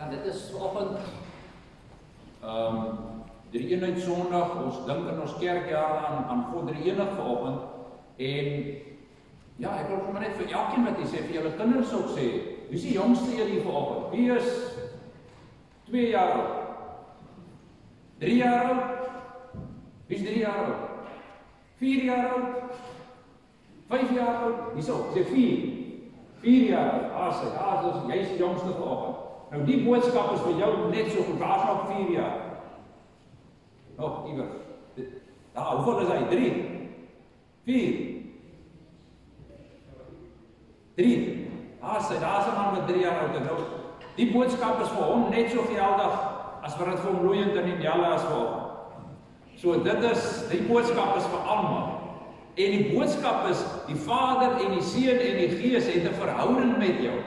Ja, dit is vanoggend die eenheid Sondag. Ons dink in ons kerkjaar aan God drie enig vanoggend. En ja, ek wil net vir elkeen wat jy sê, vir julle kinders ook sê, wie is die jongste een hier vanoggend? Wie is 2 jaar oud? 3 jaar oud? Wie is 3 jaar oud? 4 jaar oud? 5 jaar oud? Wie sê 4 jaar oud? Jy is die jongste vanoggend. Nou die boodskap is vir jou net so goed, daar is nog 4 jaar. Nog iewers. Hoeveel is hy? 3? 4? 3? Daar is 'n man met 3 jaar oud. Nou, die boodskap is vir hom net so geldig as wat dit vir hom loeiend in die jelle is vir hom. So die boodskap is vir almal. En die boodskap is, die Vader en die Seun en die Gees het 'n verhouding met jou.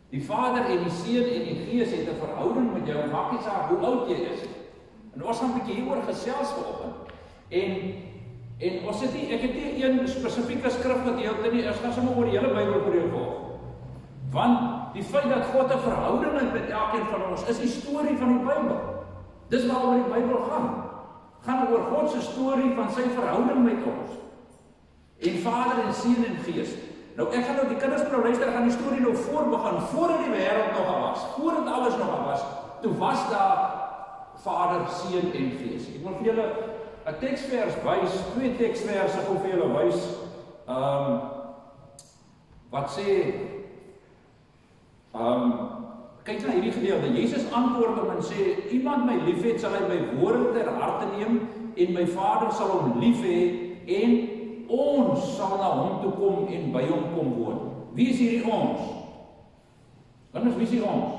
Die Vader en die Seun en die Gees het 'n verhouding met jou, maak nie saak hoe oud jy is. En ons gaan 'n bietjie hieroor gesels vanoggend. En ons ek het nie een spesifieke skrifgedeelte nie, ons gaan sommer oor die hele Bybel preek vanoggend. Want die feit dat God 'n verhouding het met elkeen van ons, is die storie van die Bybel. Dis waaroor die Bybel gaan. Gaan oor God se storie van sy verhouding met ons. En Vader en Seun en Gees. Nou ek gaan nou die kinders nou luister, ek gaan die storie nou voorbegin, voordat die wêreld nog was, voordat alles nog was, toe was daar Vader, Seun en Gees. Ek wil vir julle 'n teksvers wys, 2 teksverse wil vir julle wys, wat sê, kyk na hierdie gedeelte. Jesus antwoord hom en sê, iemand my liefhet, sal hy my woorde ter harte neem, en my Vader sal hom lief hê, en ons sal na hom toe kom en by hom kom woon. Wie is hierdie ons? Wie is hier ons?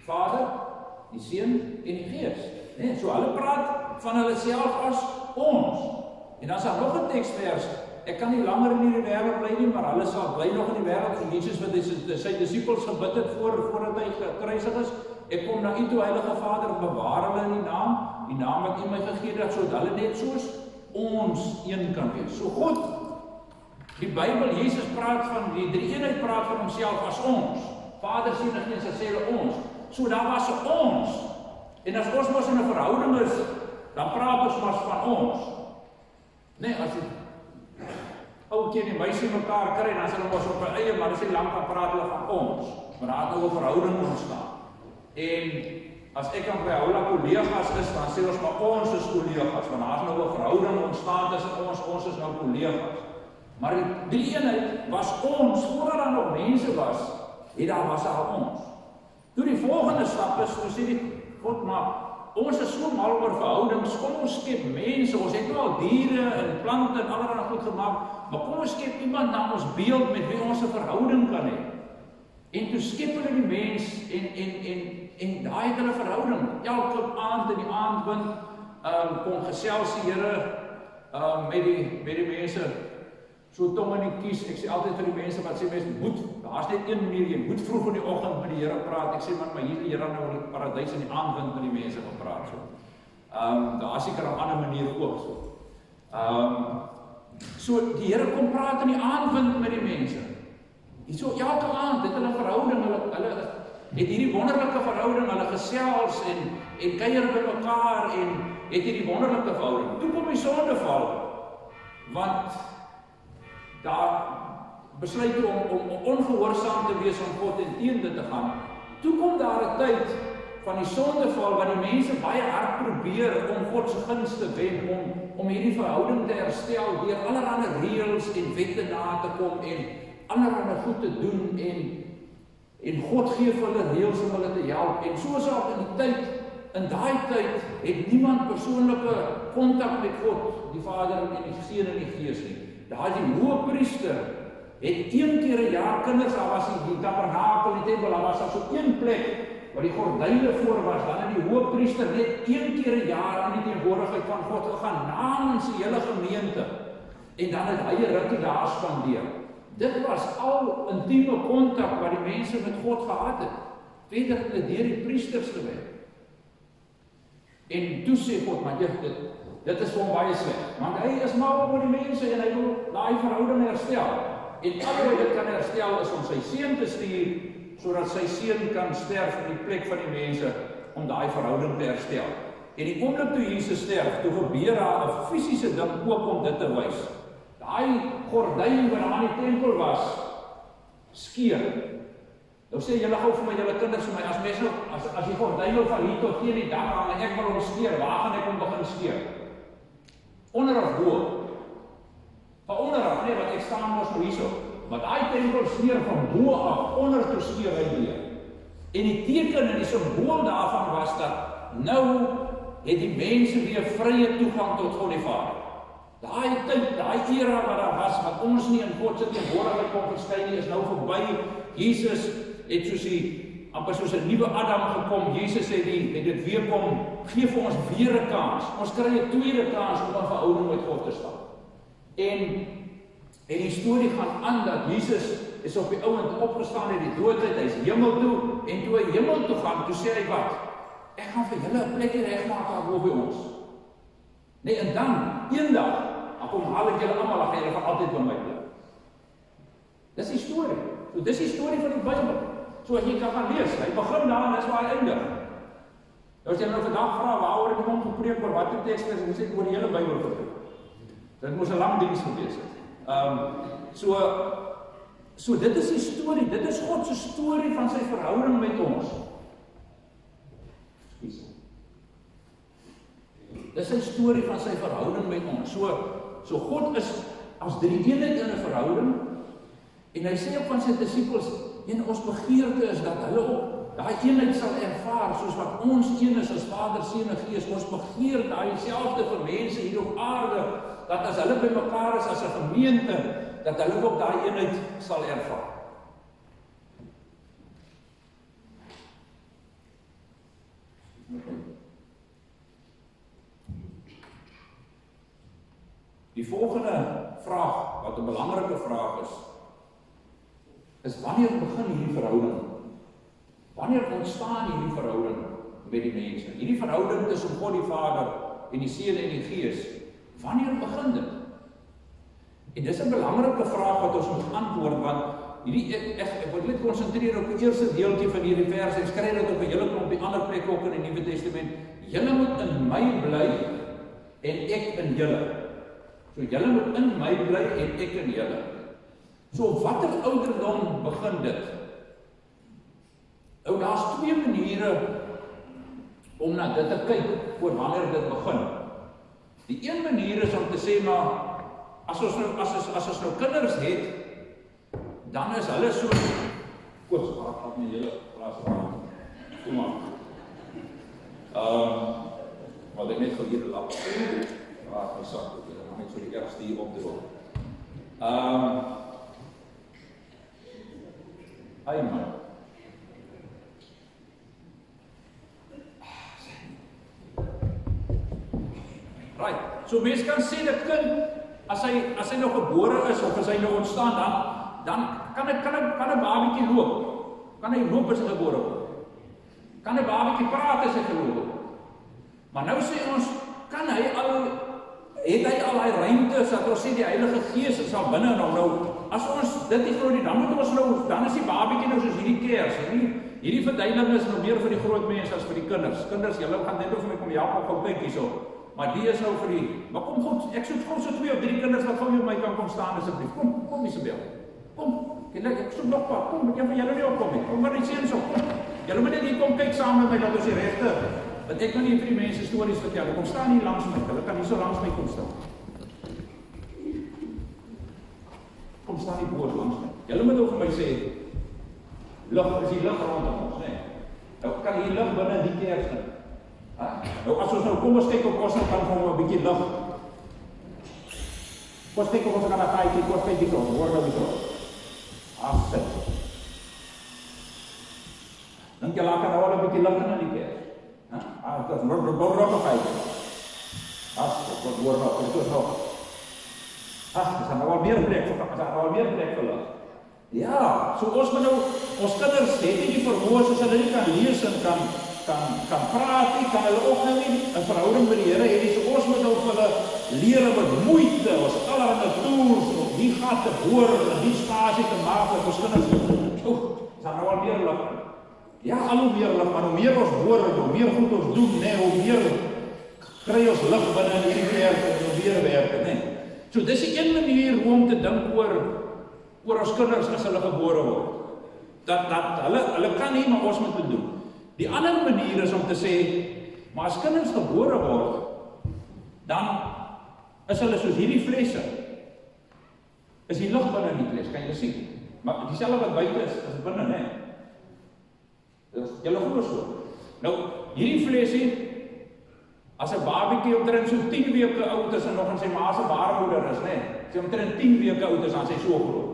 Vader, die Seun en die Gees. Nee, so hulle praat van hulle self as ons. En dan is daar nog 'n teksvers. Ek kan nie langer in hierdie wêreld bly nie, maar hulle sal bly nog in die wêreld. So Jesus wat sy disippels gebid het voordat hy gekruisig is. Ek kom na U toe, Heilige Vader, bewaar hulle in die naam wat U my gegee het, sodat hulle net soos ons een kan wees. So God, die Bybel, Jesus praat van die drie eenheid, praat van homself as ons. Vader, Seun en Gees, sê hulle ons. So daar was ons. En as ons mos in 'n verhouding is, dan praat ons mos van ons. Nee, as jy ouetjie en die meisie mekaar kry, dan is hulle mos op 'n eie, maar dis nie lank gaan praat hulle van ons. Maar daar het nou 'n verhouding ontstaan. En as ek dan by Houla kollegas is, dan sê ons maar ons is kollegas, want daar is nou 'n verhouding ontstaan tussen ons is nou kollegas. Maar die eenheid was ons, voordat daar nog mense was, was daar ons. Toe die volgende stap is, toe sê die God, maar ons is so mal oor verhoudings, kom ons skep mense, ons het nou al diere en plante en allerlei goed gemaak, maar kom ons skep iemand na ons beeld met wie ons 'n verhouding kan hê. En toe skep hulle die mens en daai het hulle verhouding. Elke aand in die aandwind kom gesels die Here met die mense. So tong in die kies. Ek sê altyd vir die mense wat sê mense moet, daar's net een manier, jy moet vroeg in die oggend met die Here praat. Ek sê maar hier die Here nou in die paradys in die aandwind met die mense gepraat so. Daar's seker 'n ander manier ook so. So die Here kom praat in die aandwind met die mense. So elke aand het hulle verhouding, hulle het hierdie wonderlike verhouding, hulle gesels en kuier by mekaar en het hierdie wonderlike verhouding. Toe kom die sondeval, want daar besluit om ongehoorsaam te wees om God en teen dit te gaan. Toe kom daar 'n tyd van die sondeval waar die mense baie hard probeer om God se guns te wen, om hierdie verhouding te herstel deur allerlei reëls en wette na te kom en allerlei goed te doen en God gee vir hulle reëls om hulle te help. En soos ook in daai tyd het niemand persoonlike kontak met God, die Vader en die Seun en die Gees nie. Daar die hoëpriester het 1 keer 'n jaar kinders, daar was die tabernakel, die tempel, daar was so een plek waar die gordyne voor was, dan het die hoëpriester net 1 keer 'n jaar in die teenwoordigheid van God gegaan namens die hele gemeente. En dan het hy 'n rukkie daar spandeer. Dit was al intieme kontak wat die mense met God gehad het. Verder het deur die priesters gewerk. En toe sê God, maar dit is vir hom baie sleg, want hy is mal oor die mense en hy wil daai verhouding herstel. En al wat dit kan herstel is om sy seun te stuur sodat sy seun kan sterf in die plek van die mense om daai verhouding te herstel. En die oomblik toe Jesus sterf, toe gebeur daar 'n fisiese ding ook om dit te wys. Daai gordyn wat daar in die tempel was, skeur. Nou sê julle gou vir my, julle kinders vir my, as mens nou, as die gordyn nou van hier tot teen die dak hang en ek wil hom skeur, waar gaan ek hom begin skeur? Onder of bo? Van onder af, nee, want ek staan mos nou hierso. Maar daai tempel skeur van bo af, onder toe skeur hy weer. En die teken en die simbool daarvan was dat nou het die mense weer vrye toegang tot God die Vader. Daai tyd, daai era wat daar was, wat ons nie in God se teenwoordigheid kon verskyn nie, is nou verby. Jesus het amper soos 'n nuwe Adam gekom. Jesus het dit weer kom, gee vir ons weer 'n kans. Ons kry 'n tweede kans om 'n verhouding met God te stap. En die storie gaan aan dat Jesus is op die ouend opgestaan uit die dood uit, hy is hemel toe, en toe hy hemel toe gaan, toe sê hy wat? Ek gaan vir julle 'n plekkie regmaak daar bo by ons. Nee, en dan, eendag, dan kom haal ek julle almal, dan gaan julle vir altyd by my bly. Dis die storie. So dis die storie van die Bybel. So as jy kan gaan lees, hy begin daar en dis waar hy eindig. Nou as jy nou vandag vra waaroor ek hom gepreek oor watter teks is, moet ek oor die hele Bybel gepreek. Dit moes 'n lang diens gewees het. So dit is die storie, dit is God se storie van sy verhouding met ons. Dit is sy storie van sy verhouding met ons. So God is as drie eenheid in 'n verhouding, en hy sê ook van sy disippels, en ons begeerte is dat hulle ook daai eenheid sal ervaar, soos wat ons een is as Vader, Seun en Gees. Ons begeer daai selfde vir mense hier op aarde, dat as hulle by mekaar is as 'n gemeente, dat hulle ook daai eenheid sal ervaar. Die volgende vraag, wat 'n belangrike vraag is wanneer begin hierdie verhouding? Wanneer ontstaan hierdie verhouding met die mense? Hierdie verhouding tussen God die Vader en die Seun en die Gees, wanneer begin dit? En dis 'n belangrike vraag wat ons moet antwoord, want ek wil net konsentreer op die eerste deeltjie van hierdie vers. Ek skryf dit op 'n hele klompie ander plekke ook in die Nuwe Testament. Julle moet in my bly en ek in julle. So julle moet in my bly en ek in julle. So op watter ouderdom begin dit? Nou daar's twee maniere om na dit te kyk oor wanneer dit begin. Die een manier is om te sê, maar as ons nou kinders het, dan is hulle so koos, wat my hele klas raak. Kom maar. Wat ek net gou hier lap. Raak my sak, net so die ergste hier opdroog. Ai man. Right. So mens kan sê dat kind, as hy nog gebore is of as hy nou ontstaan, dan kan 'n babietjie loop. Kan hy loop as hy gebore word? Kan 'n babietjie praat as hy gebore word? Maar nou sê ons, het hy al daai ruimte, dat ons sê die Heilige Gees is al binne in hom. Nou, as ons dit nie glo nie, dan moet ons nou, dan is die babietjie nou soos hierdie kers. Hierdie verduideliking is nou meer vir die groot mense as vir die kinders. Kinders, julle gaan net of my kom help op kyk hierso. Maar die is nou vir die, maar kom God, ek soek gou so 2 of 3 kinders wat gou met my kan kom staan asseblief. Kom Isabel. Kom. Ek soek nog paar. Kom, ek van julle nie opkom nie. Kom maar die seuns op. Kom. Julle moet net hier kom kyk saam met my dat ons die regte. Want ek kan nie vir die mense stories vertel. Kom staan hier langs my. Hulle kan nie so langs my kom staan. Kom staan hier bo langs my. Julle moet ook vir my sê, lig, is die lig rondom ons, né? Nou kan hier lig binne die kers in. Nou as ons nou kom ons kyk op ons kan van 'n bietjie lig. Kom kyk op ons kan daar kyk, kom kyk die kant, hoor nou die kant. Afsit. Dan jy laat nou al 'n bietjie lig in die kers. Dat moet nog kyk. Wat hoor nou, dit is nog. Dis nou al meer plek vir lig. Ja, so ons moet nou, ons kinders het nie die vermoë soos hulle nie kan lees en kan praat nie, kan hulle ook nou nie 'n verhouding met die Here hê nie. So ons moet nou vir hulle leer met moeite, ons allerlei tools om die gat te boor en die spasie te maak dat ons kinders is daar nou al meer lig in. Ja, al hoe meer lig, maar hoe meer ons hoor, hoe meer goed ons doen, hoe meer kry ons lig binne in hierdie werk en hoe meer werk, So dis die een manier hoe om te dink oor ons kinders as hulle gebore word. Dat hulle kan nie, maar ons moet dit doen. Die ander manier is om te sê, maar as kinders gebore word, dan is hulle soos hierdie flesse. Is die lig binne in die fles, kan jy sien? Maar dieselfde wat buite is binne, Julle glo so. Nou, hierdie flesie, as 'n babatjie omtrent so 10 weke oud is en nog in sy ma se baarmoeder is, sy omtrent 10 weke oud is, dan sy so groot.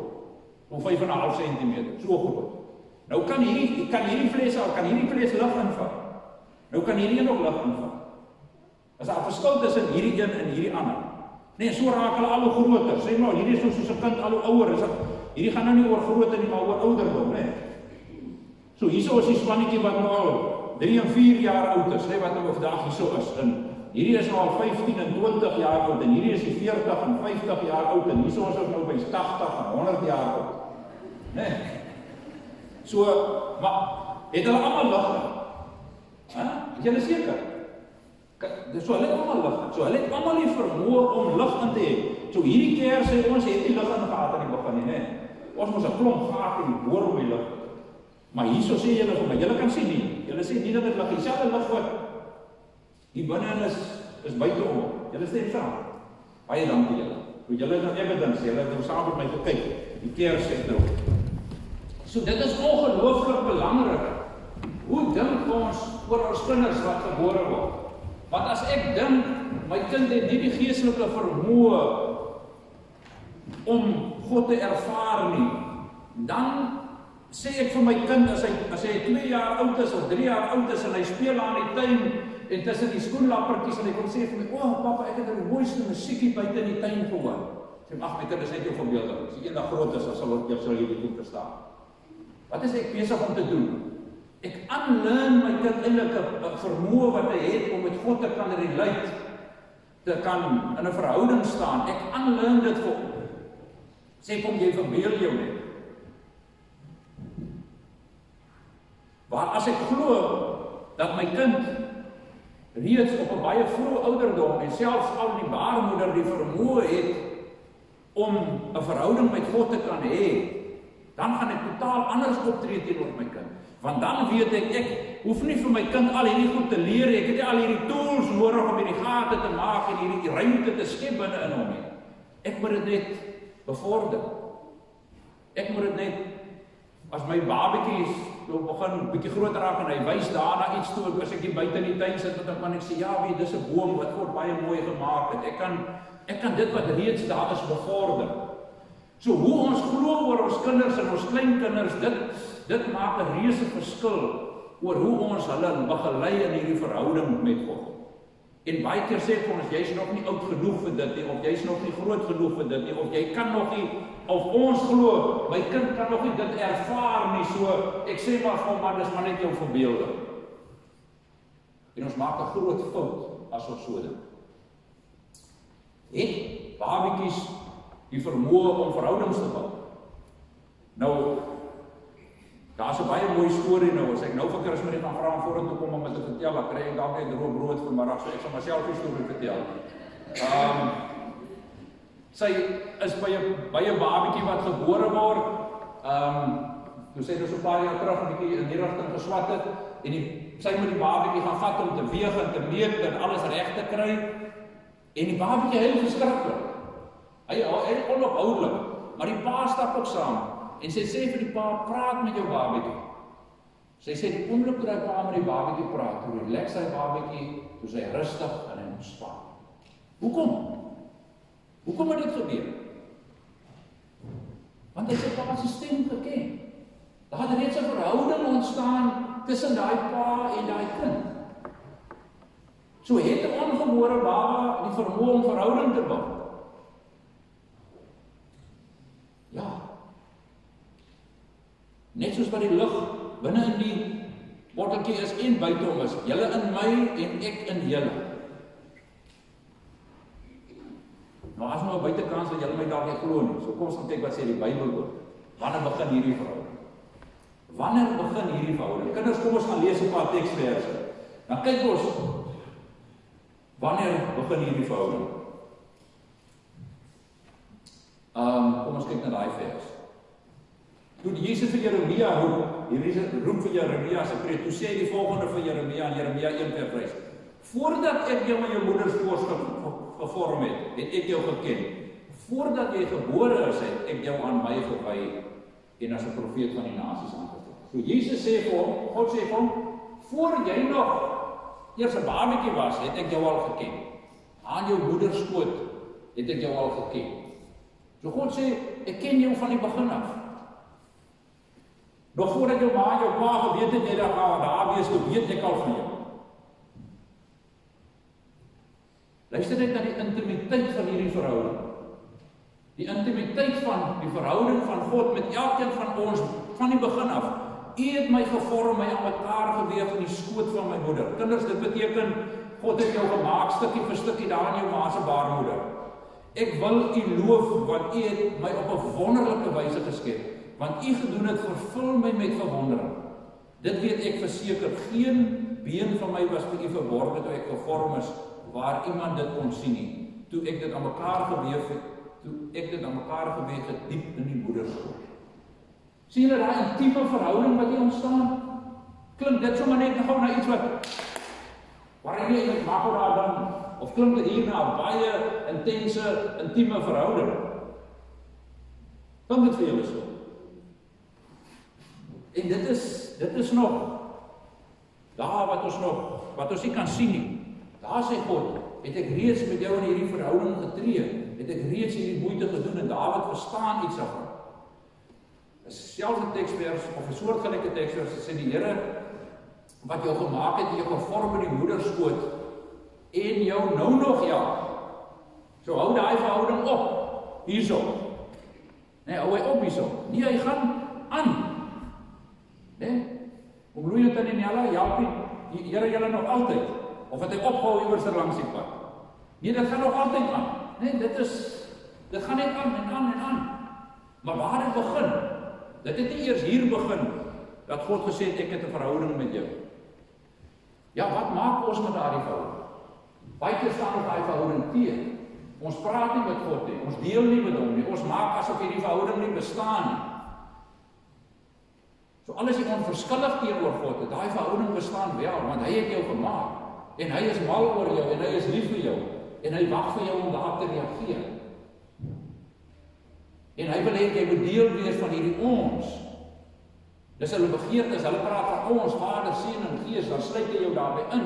Of 5,5 cm, so groot. Nou kan hierdie fles lig invat. Nou kan hierdie een nog lig invat. As daar 'n verskil tussen hierdie een en hierdie ander. So raak hulle al hoe groter. Sê maar, hierdie is soos 'n kind al hoe ouer is. Hierdie gaan nou nie oor grootte nie, maar oor ouderdom, So hierso is die spannetjie wat nou al 3 en 4 jaar oud is, wat nou vandag hierso is. En hierdie is nou al 15 en 20 jaar oud en hierdie is die 40 en 50 jaar oud en hierso is ons nou by 80 en 100 jaar oud. So, maar het hulle almal lig? Het julle seker? So hulle het almal lig. So hulle het almal die vermoë om lig in te hê. So hierdie keer sê ons het nie lig in gehad aan die begin nie, Ons moes 'n klomp gate in die boor om die lig. Maar hierso sê julle vir my, julle kan sien nie. Julle sê nie dat dit lig, dieselfde lig wat hier binne is buite om. Julle stem saam. Baie dankie julle. Hoe julle nou evidence, julle het nou saam met my gekyk. Die keer sê dit. So dit is ongelooflik belangrik. Hoe dink ons oor ons kinders wat gebore word? Want as ek dink, my kind het nie die geestelike vermoë om God te ervaar nie, dan sê ek vir my kind, as hy 2 jaar oud is of 3 jaar oud is en hy speel aan die tuin en tussen die skoenlappertjies en hy kom sê vir my, papa, ek het die mooiste musiekie buite in die tuin gehoor. Sê, ag, my kind is net jou verbeelding. As jy eendag groot is, dan sal jy dit goed verstaan. Wat is ek besig om te doen? Ek unlearn my kind eintlik 'n vermoë wat hy het om met God te kan relate, te kan in 'n verhouding staan. Ek unlearn dit vir hom. Sê kom jy verbeel jou net. Maar as ek glo dat my kind reeds op 'n baie vroeë ouderdom en selfs al in die baarmoeder die vermoë het om 'n verhouding met God te kan hê, dan gaan ek totaal anders optree teenoor my kind. Want dan weet ek hoef nie vir my kind al hierdie goed te leer, ek het nie al hierdie tools nodig om hierdie gate te maak en hierdie ruimte te skep binne in hom nie. Ek moet dit net bevorder. Ek moet dit net, as my babatjies begin bietjie groter raak en hy wys daarna iets toe, as ek hier buite in die tuin sit, dan kan ek sê, ja, dis 'n boom wat God baie mooi gemaak het. Ek kan dit wat reeds daar is bevorder. So hoe ons glo oor ons kinders en ons kleinkinders, dit maak 'n reuse verskil oor hoe ons hulle begelei in hierdie verhouding met God. En baie keer sê ek vir ons, jy's nog nie oud genoeg vir dit nie, of jy's nog nie groot genoeg vir dit nie, of jy kan nog nie, of ons glo, my kind kan nog nie dit ervaar nie, so ek sê maar vir hom, man, dis maar net jou verbeelding. En ons maak 'n groot fout as ons so dink. Het babatjies die vermoë om verhoudings te bou? Nou, daar's 'n baie mooi storie nou, as ek nou vir Kersfees gaan vra om vorentoe kom om dit te vertel, dan kry ek dalk net brood vanmiddag, so ek sal myself die storie vertel. Sy is by 'n babatjie wat gebore word, toe sy dus 'n paar jaar terug 'n bietjie in die rigting geswat het, en sy moet die babatjie gaan vat om te weeg en te meet en alles reg te kry, en die babatjie heel verskriklik. Hy onophoudelik, maar die pa stap ook saam, en sy sê vir die pa, praat met jou babatjie. Sy sê die oomblik toe hy pa met die babatjie praat, toe relax hy babatjie, toe sy rustig en hy ontspan. Hoekom? Hoekom het dit gebeur? Want hy sy pa se stem geken. Daar het reeds 'n verhouding ontstaan tussen daai pa en daai kind. So het 'n ongebore baba die vermoë om verhouding te bou. Ja. Net soos wat die lig binne in die botteltjie is en buite hom is. Julle in my en ek in julle. Nou as nou 'n buitekans dat julle my dalk nie glo nie. So kom ons kyk wat sê die Bybel oor. Wanneer begin hierdie verhouding? Wanneer begin hierdie verhouding? Kinders, kom ons gaan lees 'n paar teksverse. Dan kyk ons, wanneer begin hierdie verhouding? Kom ons kyk na daai vers. Toe Jesus vir Jeremia roep, roep vir Jeremia se preek, toe sê hy die volgende vir Jeremia in Jeremia 1:5. Voordat ek jou in jou moeder se bors gevorm het, het ek jou geken. Voordat jy gebore is, het ek jou aan my gewy en as 'n profeet van die nasies aangestel. So Jesus sê vir hom, God sê vir hom, voor jy nog eers 'n babatjie was, het ek jou al geken. Aan jou moeder skoot het ek jou al geken. So God sê, ek ken jou van die begin af. Nog voordat jou ma en jou pa geweet het jy daar wees, weet ek al van jou. Luister net na die intimiteit van hierdie verhouding. Die intimiteit van die verhouding van God met elkeen van ons, van die begin af. U het my gevorm, my aan mekaar geweef in die skoot van my moeder. Kinders, dit beteken, God het jou gemaak, stukkie vir stukkie daar in jou ma se baarmoeder. Ek wil u loof, want u het my op 'n wonderlike wyse geskep. Want u gedoen het, vervul my met verwondering. Dit weet ek verseker, geen been van my was vir u verborge toe ek gevorm is, waar iemand dit kon sien nie. Toe ek dit aan mekaar geweef het, diep in die moederskoot. Sien julle daai intieme verhouding wat hier ontstaan? Klink dit sommer net gou na iets wat waar jy net maak daar dan, of klink dit hier na 'n baie intense, intieme verhouding? Klink dit vir julle so? En dit is nog daar wat ons nie kan sien nie. Daar sê God, het ek reeds met jou in hierdie verhouding getree, het ek reeds hierdie moeite gedoen en Dawid verstaan iets daarvan. Selfde teksvers of 'n soortgelyke teksvers sê die Here wat jou gemaak het, jou gevorm in die moederskoot en jou nou nog ja. So hou daai verhouding op hierso. Nee, hou hy op hierso. Nee, hy gaan aan. Nee? Om bloeiend in die Nella, help die Here julle nog altyd. Of het hy opgehou iewers langs die pad? Nee, dit gaan nog altyd aan. Nee, dit gaan net aan en aan en aan. Maar waar het begin? Dit het nie eers hier begin, dat God gesê het, ek het 'n verhouding met jou. Ja, wat maak ons met daardie verhouding? Baie keer staan ons daai verhouding teen. Ons praat nie met God nie, ons deel nie met hom nie, ons maak asof hierdie verhouding nie bestaan nie. So alles is onverskillig teenoor God, dat daai verhouding bestaan wel, want hy het jou gemaak, en hy is mal oor jou, en hy is lief vir jou, en hy wag vir jou om daar te reageer. En hy wil hê jy moet deel wees van hierdie ons. Dis hulle begeerte, hulle praat van ons, Vader, Seun en Gees, dan sluit hy jou daarbey in.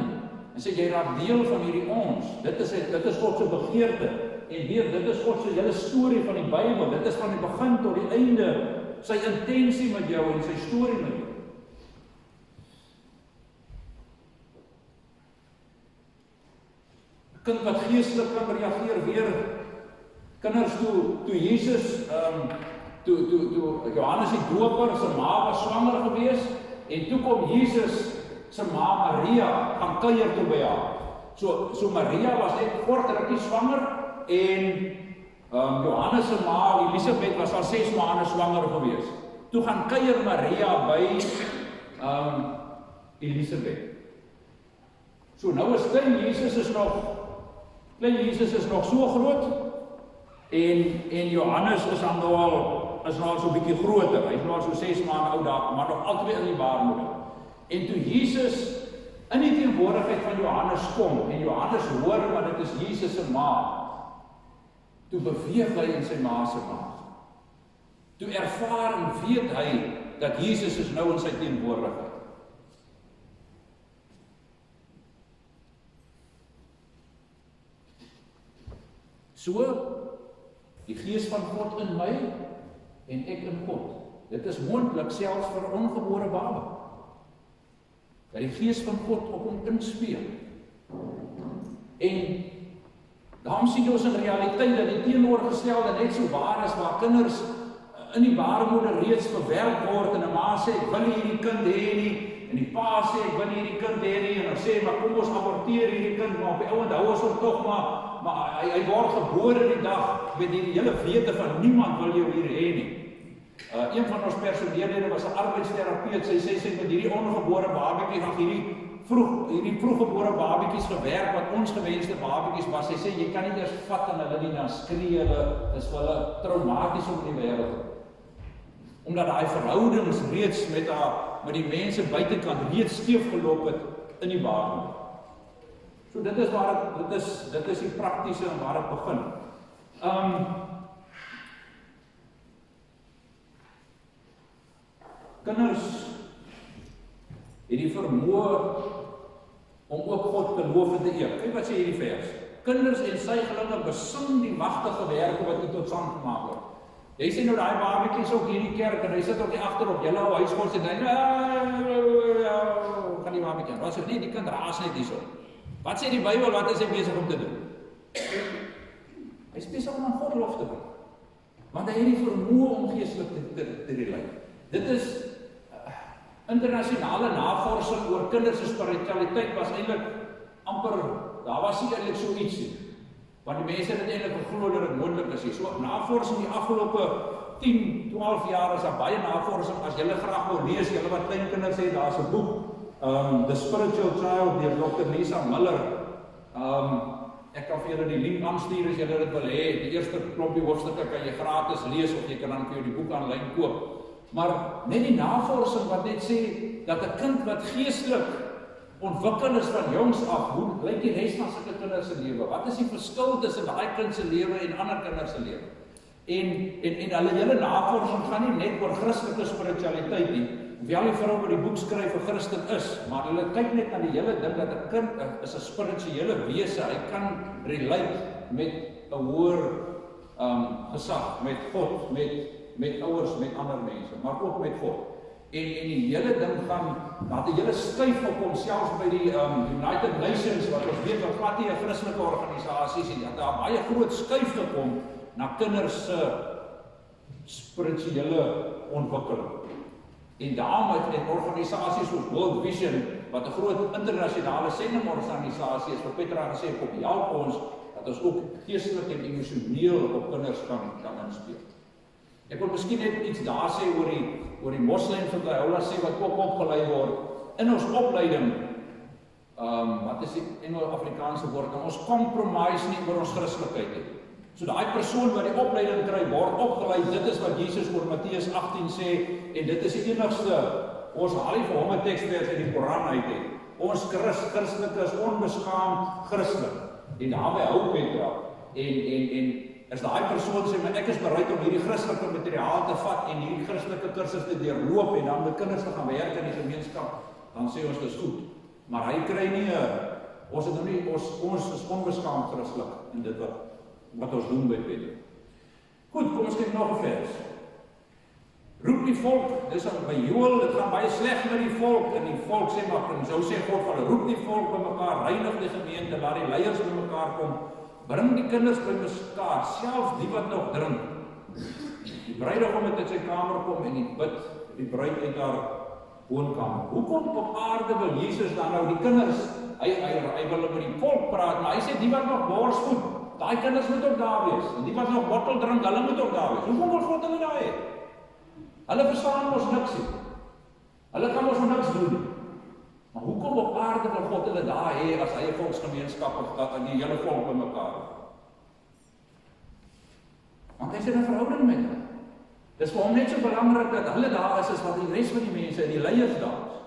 En sê jy raak deel van hierdie ons. Dit is God se begeerte. En weer, dit is God se hele storie van die Bybel. Dit is van die begin tot die einde sy intensie met jou en sy storie met jou. Kind wat geestelik kan reageer weer. Kinders toe Jesus, toe Johannes die Doper se ma was swanger gewees, en toe kom Jesus se ma Maria gaan kuier toe by haar. So Maria was net kort rukkie swanger, en Johannes se ma Elisabeth was al 6 maande swanger gewees. Toe gaan kuier Maria by Elisabeth. So nou is klein Jesus is nog so groot. En Johannes is dan nou al so 'n bietjie groter. Hy is nou al so 6 maande oud daar, maar nog albei in die baarmoeder. En toe Jesus in die teenwoordigheid van Johannes kom, en Johannes hoor maar dit is Jesus se ma, toe beweeg hy in sy ma se maag. Toe ervaar en weet hy dat Jesus is nou in sy teenwoordigheid. So die Gees van God in my en ek in God. Dit is moontlik selfs vir 'n ongebore baba. Dat die Gees van God op hom inspeel. En daarom sien ons in realiteit dat die teenoorgestelde net so waar is, waar kinders in die baarmoeder reeds verwerk word en 'n ma sê ek wil nie hierdie kind hê nie, en die pa sê ek wil nie hierdie kind hê nie, en dan sê maar kom ons aborteer hierdie kind, maar op die ouend hou ons hom tog maar hy word gebore die dag met die hele wete van niemand wil jou hier hê nie. Een van ons personeellede was 'n arbeidsterapeut, sy sê met hierdie ongebore babatjies, hierdie vroeggebore babatjies gewerk wat ons gewenste babatjies was. Sy sê jy kan nie eers vat aan hulle nie, dan skree hulle, is vir hulle traumaties om in die wêreld. Omdat daai verhoudings reeds met die mense buitekant reeds skeef geloop het in die baarmoeder. So dit is waar dit is die praktiese en waar dit begin. Kinders het die vermoë om ook God te loof en te eer. Kyk wat sê hierdie vers. Kinders en suiglinge besing die magtige werke wat U tot stand gemaak word. Jy sien nou daai babatjies ook hierdie kerk en hy sit ook hier agter op julle ou huiskos en hy gaan die babatjie aan. Wat sê nie die kind raas net hierso. Wat sê die Bybel, wat is hy besig om te doen? Hy is besig om aan God lof te bring. Want hy het die vermoë om geestelik te relate. Dit is internasionale navorsing oor kinders se spiritualiteit was eintlik amper, daar was nie eintlik so iets nie. Want die mense het eintlik geglo dat dit moontlik is. So navorsing die afgelope 10, 12 jaar is daar baie navorsing. As julle graag wil lees, julle wat klein kinders het, daar's 'n boek, The Spiritual Child deur Dr. Lisa Miller. Ek kan vir julle die link aanstuur as julle dit wil hê. Die eerste klompie hoofstukke kan jy gratis lees of jy kan dan vir jou die boek aanlyn koop. Maar net die navorsing wat net sê dat 'n kind wat geestelik ontwikkel is van jongs af, hoe lyk die res van sulke kinders se lewe? Wat is die verskil tussen daai kind se lewe en ander kinders se lewe? En hulle hele navorsing gaan nie net oor Christelike spiritualiteit nie. Hoewel die vrou wat die boek skryf 'n Christen is, maar hulle kyk net na die hele ding dat 'n kind is 'n spirituele wese. Hy kan relate met 'n hoër gesag, met God, met ouers, met ander mense, maar ook met God. En die hele ding gaan, dat die hele skuif opkom, selfs by die United Nations, wat ons weet wat glad nie 'n Christelike organisasie is, dat daar baie groot skuif gekom na kinders se spirituele ontwikkeling. En daarom het organisasies soos World Vision, wat 'n groot internasionale sendingorganisasie is, vir Petra gesê, kom help ons, dat ons ook geestelik en emosioneel op kinders kan inspel. Ek wil miskien net iets daar sê oor die moslems wat hy sê wat ook opgelei word. In ons opleiding, wat is die Engels-Afrikaanse woord, ons compromise nie oor ons Christelikheid nie. So daai persoon wat die opleiding kry, word opgelei, dit is wat Jesus oor Matteus 18 sê, en dit is die enigste, ons haal nie vir hom 'n teksvers uit die Koran uit het. Ons Christelik is onbeskaamd Christelik, en daarby hou Petra, en as daai persoon sê, maar ek is bereid om hierdie Christelike materiaal te vat en hierdie Christelike kursus te deurloop en dan met kinders te gaan werk in die gemeenskap, dan sê ons dis goed. Maar hy kry nie, ons is onbeskaamd Christelik in dit wat ons doen by Peter. Goed, kom ons kyk nog 'n vers. Roep die volk, dis by Joël, dit gaan baie sleg met die volk, en die volk sê maar, en so sê God van, roep die volk by mekaar, reinig die gemeente, laat die leiers by mekaar kom, bring die kinders by mekaar, selfs die wat nog drink. Die bruidegom het in sy kamer kom en die bruid uit haar woonkamer. Hoekom op aarde wil Jesus dan nou die kinders, hy wil met die volk praat, maar hy sê die wat nog borsvoed, daai kinders moet ook daar wees, en die wat nog bottel drink, hulle moet ook daar wees. Hoekom wil God hulle daar hê? Hulle verstaan ons niks nie. Hulle kan ons niks doen nie. Maar hoekom op aarde wil God hulle daar hê as hy 'n volksgemeenskap of en die hele volk by mekaar? Want hy sê 'n verhouding met hulle. Dis vir hom net so belangrik dat hulle daar is as wat die res van die mense en die leiers daar is.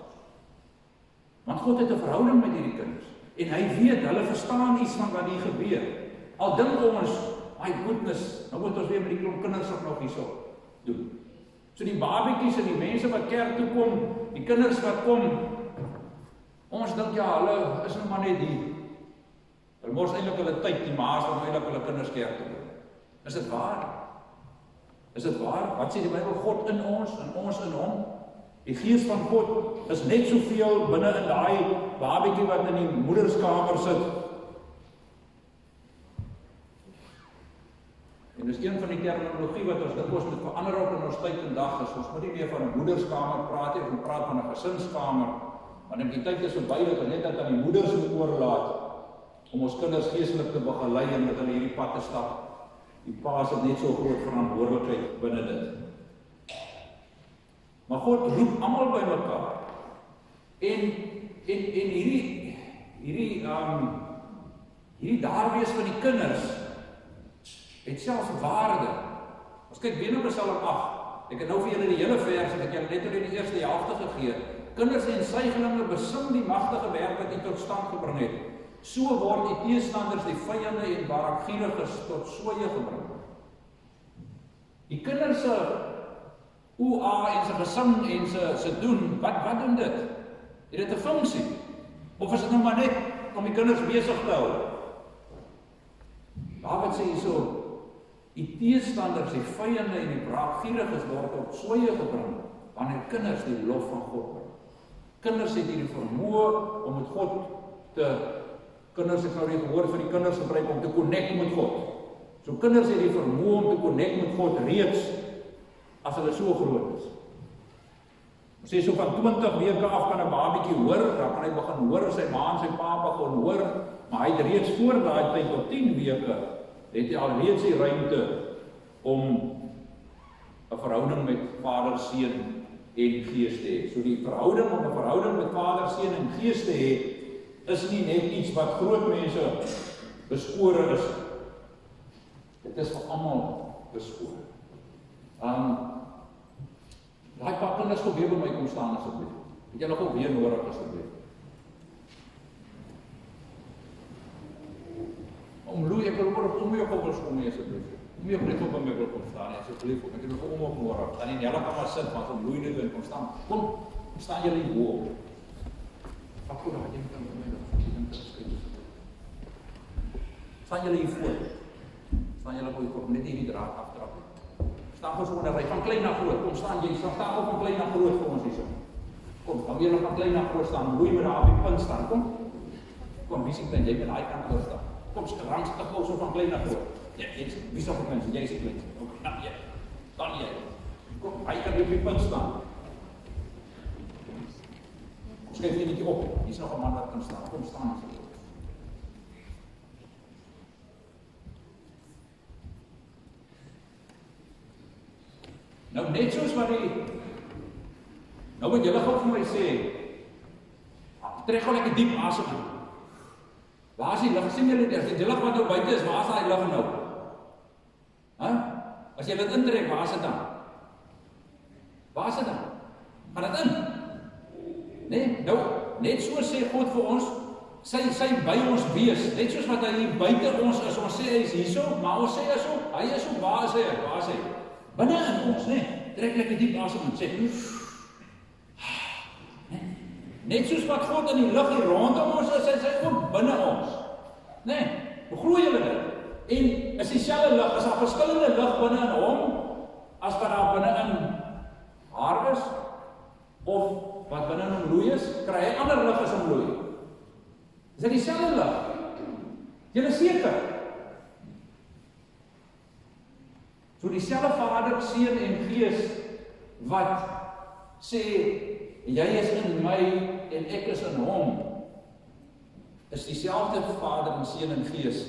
Want God het 'n verhouding met hierdie kinders en hy weet hulle verstaan iets van wat hier gebeur. Al dink ons, my goodness, nou moet ons weer met die klomp kinders nog hierso doen. So die babatjies en die mense wat kerk toe kom, die kinders wat kom, ons dink ja, hulle is nou maar net hier. Hulle mors eintlik hulle tyd, die ma's wat eintlik hulle kinders kerk toe bring. Is dit waar? Is dit waar? Wat sê die Bybel? God in ons in hom. Die Gees van God is net soveel binne in daai babatjie wat in die moederskamer sit. En dis een van die terminologie wat ons dikwels moet verander op in ons tyd en dag is. Ons moet nie meer van 'n moederskamer praat nie, ons praat van 'n gesinskamer. Want in die tyd is verby dat ons net aan die moeders moet oorlaat om ons kinders geestelik te begelei en met hulle hierdie pad te stap. Die paas het net so groot verantwoordelikheid binne dit. Maar God roep almal by mekaar. En hierdie daarwees van die kinders het selfs waarde. Ons kyk weer na Psalm 8. Ek het nou vir julle die hele vers, ek het net oor die eerste helfte gegee. Kinders en suigelinge besing die magtige werk wat U tot stand gebring het. So word die teestanders, die vyande en barakgieriges tot sooie gebring. Die kinders se oa en se gesing en se doen, wat doen dit? Het dit 'n funksie? Of is dit nou maar net om die kinders besig te hou? Dawid sê hierso, die teestanders, die vyande en die braakgieriges word tot sooie gebring wanneer kinders die lof van God bring. Kinders het hierdie vermoë om met God kinders het nou die gehoor van die kinders gebruik om te connect met God. So kinders het die vermoë om te connect met God reeds as hulle so groot is. Ons sê so van 20 weke af kan 'n babietjie hoor, dan kan hy begin hoor, sy ma en sy pa begin hoor, maar hy het reeds voor daai tyd tot 10 weke het hy al reeds die ruimte om 'n verhouding met Vader, Seun en Gees te hê. So die verhouding om 'n verhouding met Vader, Seun en Gees te hê, is nie net iets wat groot mense beskore is. Dit is vir almal beskore. Daai paar kinders gou weer by my kom staan asseblief. Het julle gou weer nodig asseblief. Louis, ek wil ook om jou kom kom mee asseblief. Om jou net op by my wil kom staan asseblief. Ek het nog om nodig. Dan in julle kan maar sit, want om Louis net wil kom staan. Kom, staan julle hier bo. Pak gou daai ding kan my dan skryf. Staan julle hier voor. Staan julle gou kom net hierdie draad aftrap. Staan gou so onder ry van klein na groot. Kom staan jy, staan op van klein na groot vir ons hierso. Kom, dan weer nog van klein na groot staan. Louis met daar op die punt staan. Kom, wie sien klein jy met daai kant oor staan. Kom, rangstig gou so van klein na groot. Ja, wie sal vir mense, jy is die klein. Okay, nou jy. Dan jy. Kom, hy kan op die punt staan. Kom, skryf jy netjie op. Hier's nog 'n man wat kan staan. Kom staan asseblief. Nou net soos wat nou moet julle gou vir my sê, trek gou lekker diep asem in. Waar is die lig? Sien julle dit? Die lig wat nou buite is, waar is daai lig nou? As jy dit intrek, waar is dit dan? Waar is dit dan? Gaan dit in? Nee, nou, net so sê God vir ons, sy by ons wees, net soos wat hy hier buite ons is, ons sê hy is hierso, maar ons sê hy is op, waar is hy? Waar is hy? Binne in ons, nee, trek lekker diep asem en sê, net soos wat God in die lug hier rondom ons is, hy ook binne ons. Nee, beglo julle dit? En is dieselfde lig, is daar verskillende lig binne in hom, as wat daar binne in haar is, of wat binne in hom Louis is, kry hy ander lig as in Louis. Is dit dieselfde lig? Julle seker? So dieselfde Vader, Seun en Gees wat sê jy is in my en ek is in hom, is dieselfde Vader en Seun en Gees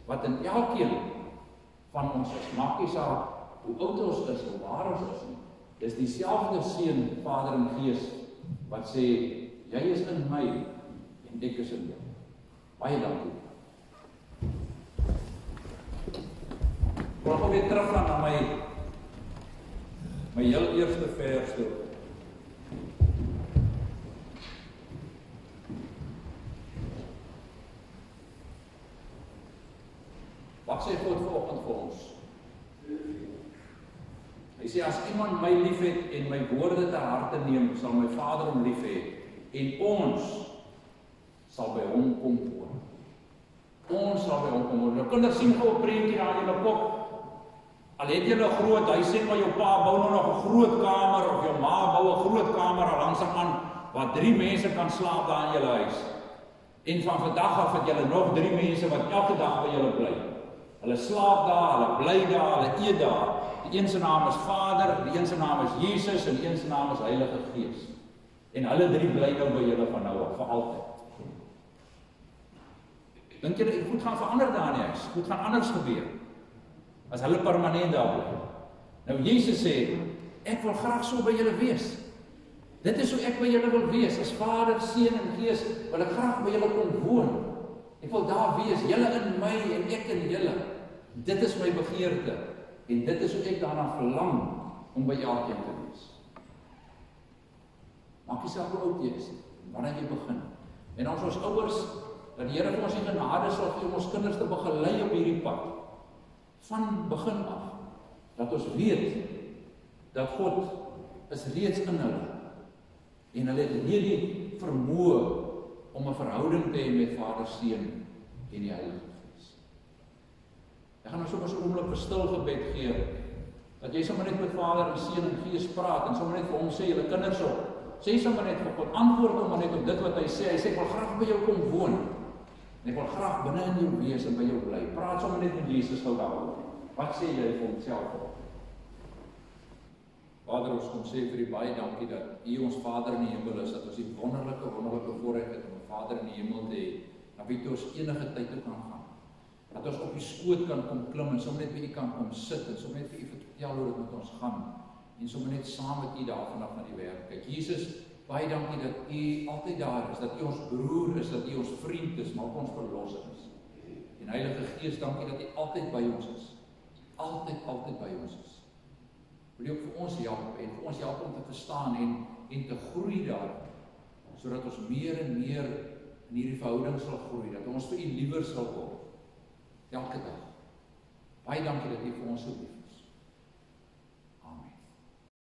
wat in elkeen van ons is. Maak nie saak hoe oud ons is, hoe waar ons is nie. Dis dieselfde Seun, Vader en Gees wat sê jy is in my en ek is in jou. Baie dankie. Ek wil weer teruggaan na my heel eerste vers toe. Wat sê God vanoggend vir ons? Hy sê, as iemand my lief het en my woorde te harte neem, sal my Vader hom lief hê en ons sal by hom kom woon. Ons sal by hom kom woon. Nou kinders sien gou 'n prentjie daar in julle kop. Al het jy 'n groot huis, sê maar jou pa bou nou nog 'n groot kamer of jou ma bou 'n groot kamer langsaan waar 3 mense kan slaap daar in julle huis. En van vandag af het julle nog 3 mense wat elke dag by julle bly. Hulle slaap daar, hulle bly daar, hulle eet daar. Die een se naam is Vader, die een se naam is Jesus en die een se naam is Heilige Gees. En hulle 3 bly nou by julle van nou af vir altyd. Dink julle goed gaan verander daar in die huis? Goed gaan anders gebeur as hulle permanent daar bly. Nou Jesus sê, ek wil graag so by julle wees. Dit is hoe ek by julle wil wees, as Vader, Seun en Gees, wil ek graag by julle kom woon. Ek wil daar wees, julle in my en ek in julle. Dit is my begeerte, en dit is hoe ek daarna verlang, om by elkeen te wees. Maak jouself hoe oud jy is, wanneer jy begin. En ons ouers, dat die Here vir ons die genade sal gee om ons kinders te begelei op hierdie pad, van begin af, dat ons weet, dat God is reeds in hulle, en hulle het hierdie vermoë om 'n verhouding te hê met Vader, Seun en die Heilige Gees. Ek gaan nou sommer so 'n oomblik vir stil gebed gee, dat jy sommer net met Vader en Seun en Gees praat, en sommer net vir hom sê, julle kinders op, sê sommer net vir God, antwoord hom maar net op dit wat hy sê, ek wil graag by jou kom woon, en ek wil graag binne in jou wees en by jou bly. Praat sommer net met Jesus gou daaroor. Wat sê jy vir homself op? Vader, ons kom sê vir U baie dankie dat U ons Vader in die hemel is, dat ons die wonderlike voorreg het om 'n Vader in die hemel te hê, na wie toe ons enige tyd toe kan gaan. Dat ons op U skoot kan kom klim en sommer net by U kan kom sit en sommer net vir U vertel hoe dit met ons gaan en sommer net saam met U daar vanaf na die werk kyk. Jesus, baie dankie dat U altyd daar is, dat U ons broer is, dat U ons vriend is, maar ook ons verlosser is. En Heilige Gees, dankie dat U altyd by ons is. Altyd by ons is. Wil U ook vir ons help en vir ons help om te verstaan en te groei daar, sodat ons meer en meer in hierdie verhouding sal groei, dat ons vir U liewer sal word, elke dag. Baie dankie dat U vir ons so lief